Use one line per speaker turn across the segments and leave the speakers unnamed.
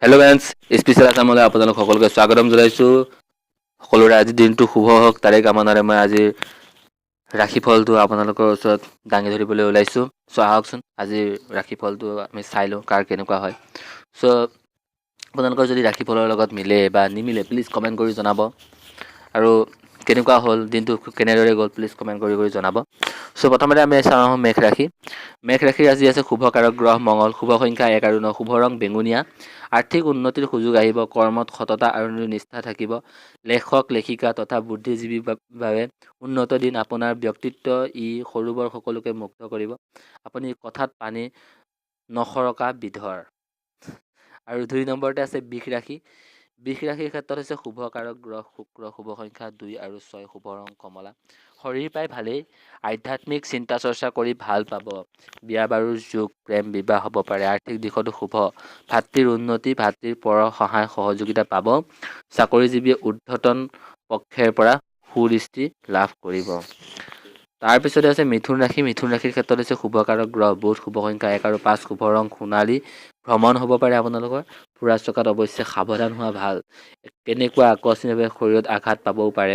hello friends special आसामলৈ আপোনালোক সকলোকে স্বাগতম জনাইছো সকলোৰে আজি দিনটো শুভ হওক তাৰে কামনাৰে মই আজি ৰাশিফলটো আপোনালোকৰ ওচৰত দাঙি ধৰিবলৈ ওলাইছো সো আহকচোন আজি ৰাশিফলটো আমি চাই লওঁ কাৰ কেনেকুৱা হয় সো আপোনালোকৰ যদি ৰাশিফলৰ লগত মিলে বা নিমিলে প্লিজ কমেন্ট কৰি জনাব আৰু কেনেকুৱা হ'ল দিনটো কেনেদৰে গ'ল প্লিজ কমেন্ট কৰি জনাব সো প্ৰথমতে আমি চাওঁ মেঘ ৰাশি আজি আছে শুভকাৰক গ্ৰহ মঙ্গল শুভ সংখ্যা 1 আৰু 9 শুভ ৰং বেঙুনীয়া আৰ্থিক উন্নতিৰ সুযোগ আহিব কৰ্মত সততা আৰু নিষ্ঠা থাকিব লেখক লেখিকা তথা বুদ্ধিজীৱীৰ বাবে উন্নত দিন আপোনাৰ ব্যক্তিত্ব ই সৰুবৰ সকলোকে মুক্ত কৰিব আপুনি কথাত পানী নখৰকা বিধৰ আৰু 2 নম্বৰতে আছে বিষ ৰাশিৰ ক্ষেত্ৰত হৈছে শুভকাৰক গ্ৰহ শুক্ৰ শুভ সংখ্যা 2 আৰু 6 শুভ ৰং কমলা শৰীৰ পাই ভালেই আধ্যাত্মিক চিন্তা চৰ্চা কৰি ভাল পাব বিয়া বাৰুৰ যোগ প্ৰেম বিবাহ হ'ব পাৰে আৰ্থিক দিশতো শুভ ভাতৃৰ উন্নতি ভাতৃৰ পৰ সহায় সহযোগিতা পাব চাকৰিজীৱীয়ে ঊৰ্ধ্বতন পক্ষৰ পৰা সুদৃষ্টি লাভ কৰিব তাৰপিছতে আছে মিথুন ৰাশিৰ ক্ষেত্ৰত হৈছে শুভকাৰক গ্ৰহ বুধ শুভ সংখ্যা 1 আৰু 5 শুভ ৰং সোণালী ভ্ৰমণ হ'ব পাৰে আপোনালোকৰ ফুৰা চকাত অৱশ্যে সাৱধান হোৱা ভাল কেনেকুৱা আকস্মিকভাৱে শৰীৰত আঘাত পাবও পাৰে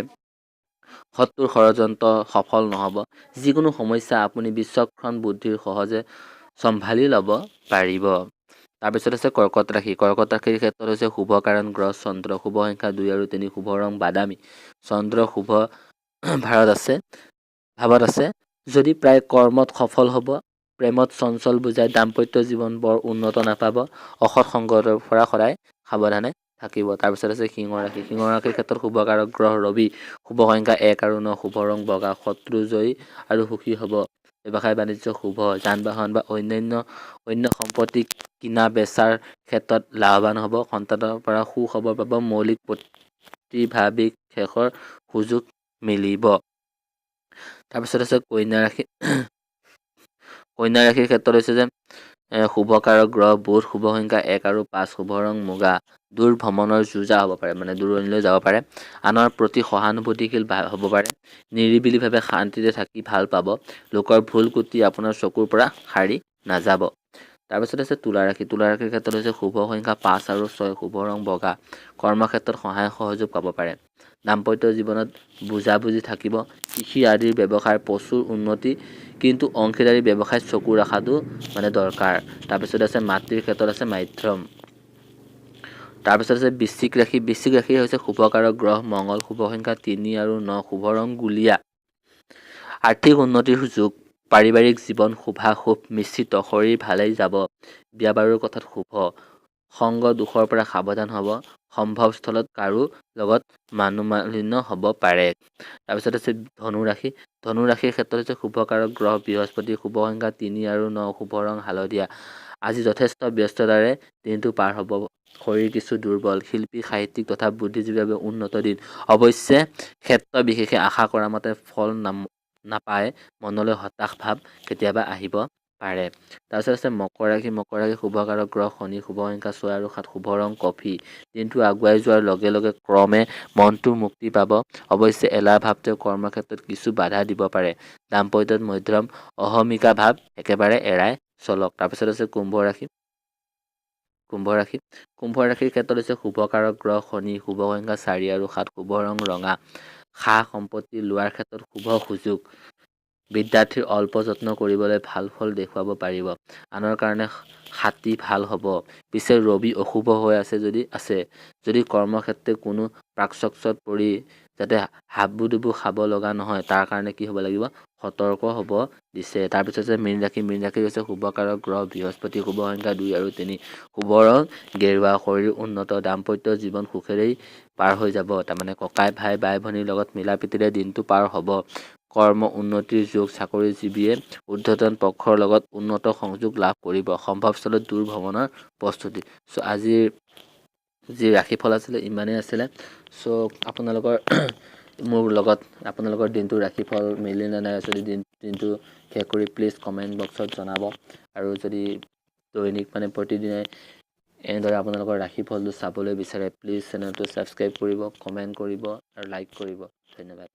শত্ৰুৰ ষড়যন্ত্ৰ সফল নহ'ব যিকোনো সমস্যা আপুনি বিচক্ষণ বুদ্ধিৰ সহজে চম্ভালি ল'ব পাৰিব তাৰপিছত আছে কৰ্কট ৰাশিৰ ক্ষেত্ৰত হৈছে শুভ কাৰণ গ্ৰহ চন্দ্ৰ শুভ সংখ্যা 2 আৰু 3 শুভ ৰং বাদামী চন্দ্ৰ শুভ ভাৱত আছে যদি প্ৰায় কৰ্মত সফল হ'ব প্ৰেমত চঞ্চল বুজাই দাম্পত্য জীৱন বৰ উন্নত নাপাব অসৎ সংগৰ পৰা সদায় সাৱধানে থাকিব তাৰপিছত আছে সিংহ ৰাশিৰ ক্ষেত্ৰত শুভকাৰক গ্ৰহ ৰবি শুভ সংখ্যা 1 আৰু 9 শুভ ৰং বগা শত্ৰু জয়ী আৰু সুখী হ'ব ব্যৱসায় বাণিজ্য শুভ যান বাহন বা অন্য সম্পত্তি কিনা বেচাৰ ক্ষেত্ৰত লাভৱান হ'ব সন্তানৰ পৰা সুখবৰ পাব মৌলিক প্ৰতিভাৱিক শেষৰ সুযোগ মিলিব তাৰপিছত আছে কন্যা ৰাশিৰ ক্ষেত্ৰত হৈছে যে শুভকাৰক গ্ৰহ বুধ শুভ সংখ্যা 1 আৰু 5 শুভ ৰং মুগা দূৰ ভ্ৰমণৰ যুজা হ'ব পাৰে মানে দূৰণিলৈ যাব পাৰে আনৰ প্ৰতি সহানুভূতিশীল হ'ব পাৰে নিৰিবিলিভাৱে শান্তিৰে থাকি ভাল পাব লোকৰ ভুল কুটি আপোনাৰ চকুৰ পৰা সাৰি নাযাব তাৰপিছত আছে তুলা ৰাশিৰ ক্ষেত্ৰত হৈছে শুভ সংখ্যা 5 আৰু 6 শুভ ৰং বগা কৰ্মক্ষেত্ৰত সহায় সহযোগ পাব পাৰে দাম্পত্য জীৱনত বুজাবুজি থাকিব কৃষি আদিৰ ব্যৱসায়ৰ প্ৰচুৰ উন্নতি কিন্তু অংশীদাৰী ব্যৱসায়ত চকু ৰখাটো মানে দৰকাৰ তাৰপিছত আছে মাতৃৰ ক্ষেত্ৰত আছে মাধ্যম তাৰপিছত আছে বৃশ্চিক ৰাশি হৈছে শুভকাৰক গ্ৰহ মঙ্গল শুভ সংখ্যা 3 আৰু 9 শুভ ৰং গুলীয়া আৰ্থিক উন্নতিৰ সুযোগ পাৰিবাৰিক জীৱন শুভাশুভ মিশ্ৰিত শৰীৰ ভালেই যাব বিয়া বাৰুৰ কথাত শুভ সংগ দুখৰ পৰা সাৱধান হ'ব সম্ভৱ স্থলত কাৰো লগত মনোমালিন্য হ'ব পাৰে তাৰপিছত আছে ধনু ৰাশিৰ ক্ষেত্ৰত হৈছে শুভকাৰক গ্ৰহ বৃহস্পতি শুভ সংখ্যা 3 আৰু 9 শুভ ৰং হালধীয়া আজি যথেষ্ট ব্যস্ততাৰে দিনটো পাৰ হ'ব শৰীৰ কিছু দুৰ্বল শিল্পী সাহিত্যিক তথা বুদ্ধিজীৱীৰ বাবে উন্নত দিন অৱশ্যে ক্ষেত্ৰ বিশেষে আশা কৰা মতে ফল নাপায় মনলৈ হতাশ ভাৱ কেতিয়াবা আহিব পাৰে তাৰপিছত আছে মকৰ ৰাশি শুভকাৰক গ্ৰহ শনি শুভ সংখ্যা 6 আৰু 7 শুভ ৰং কফি দিনটো আগুৱাই যোৱাৰ লগে লগে ক্ৰমে মনটো মুক্তি পাব অৱশ্যে এলাহ ভাৱটোৱে কৰ্মক্ষেত্ৰত কিছু বাধা দিব পাৰে দাম্পত্যত মধ্যম অহমিকা ভাৱ একেবাৰে এৰাই চলক তাৰপিছত আছে কুম্ভ ৰাশিৰ ক্ষেত্ৰত হৈছে শুভকাৰক গ্ৰহ শনি শুভ সংখ্যা 4 আৰু 7 শুভ ৰং ৰঙা সা সম্পত্তি লোৱাৰ ক্ষেত্ৰত শুভ সুযোগ বিদ্যাৰ্থীৰ অল্প যত্ন কৰিবলৈ ভাল ফল দেখুৱাব পাৰিব আনৰ কাৰণে হাতী ভাল হ'ব পিছে ৰবি অশুভ হৈ আছে যদি কৰ্মক্ষেত্ৰত কোনো প্ৰাকচক্যত পৰি যাতে হাবুডুবু খাব লগা নহয় তাৰ কাৰণে কি হ'ব লাগিব সতৰ্ক হ'ব দিছে তাৰপিছত আছে মীন ৰাশি হৈছে শুভকাৰক গ্ৰহ বৃহস্পতি শুভ সংখ্যা 2 আৰু 3 শুভ ৰং গেৰুৱা শৰীৰ উন্নত দাম্পত্য জীৱন সুখেৰেই পাৰ হৈ যাব তাৰমানে ককাই ভাই বাই ভনীৰ লগত মিলা প্ৰীতিৰে দিনটো পাৰ হ'ব কৰ্ম উন্নতিৰ যোগ চাকৰিজীৱীয়ে ঊৰ্ধ্বতন পক্ষৰ লগত উন্নত সংযোগ লাভ কৰিব সম্ভৱস্থলত দূৰ ভ্ৰমণৰ প্ৰস্তুতি চ' আজিৰ যি ৰাশিফল আছিলে ইমানেই আছিলে চ' আপোনালোকৰ মোৰ লগত আপোনালোকৰ দিনটো ৰাশিফল মিলি নে নাই যদি দিনটো শেষ কৰি প্লিজ কমেণ্ট বক্সত জনাব আৰু যদি দৈনিক মানে প্ৰতিদিনে এনেদৰে আপোনালোকৰ ৰাশিফলটো চাবলৈ বিচাৰে প্লিজ চেনেলটো ছাবস্ক্ৰাইব কৰিব কমেণ্ট কৰিব আৰু লাইক কৰিব ধন্যবাদ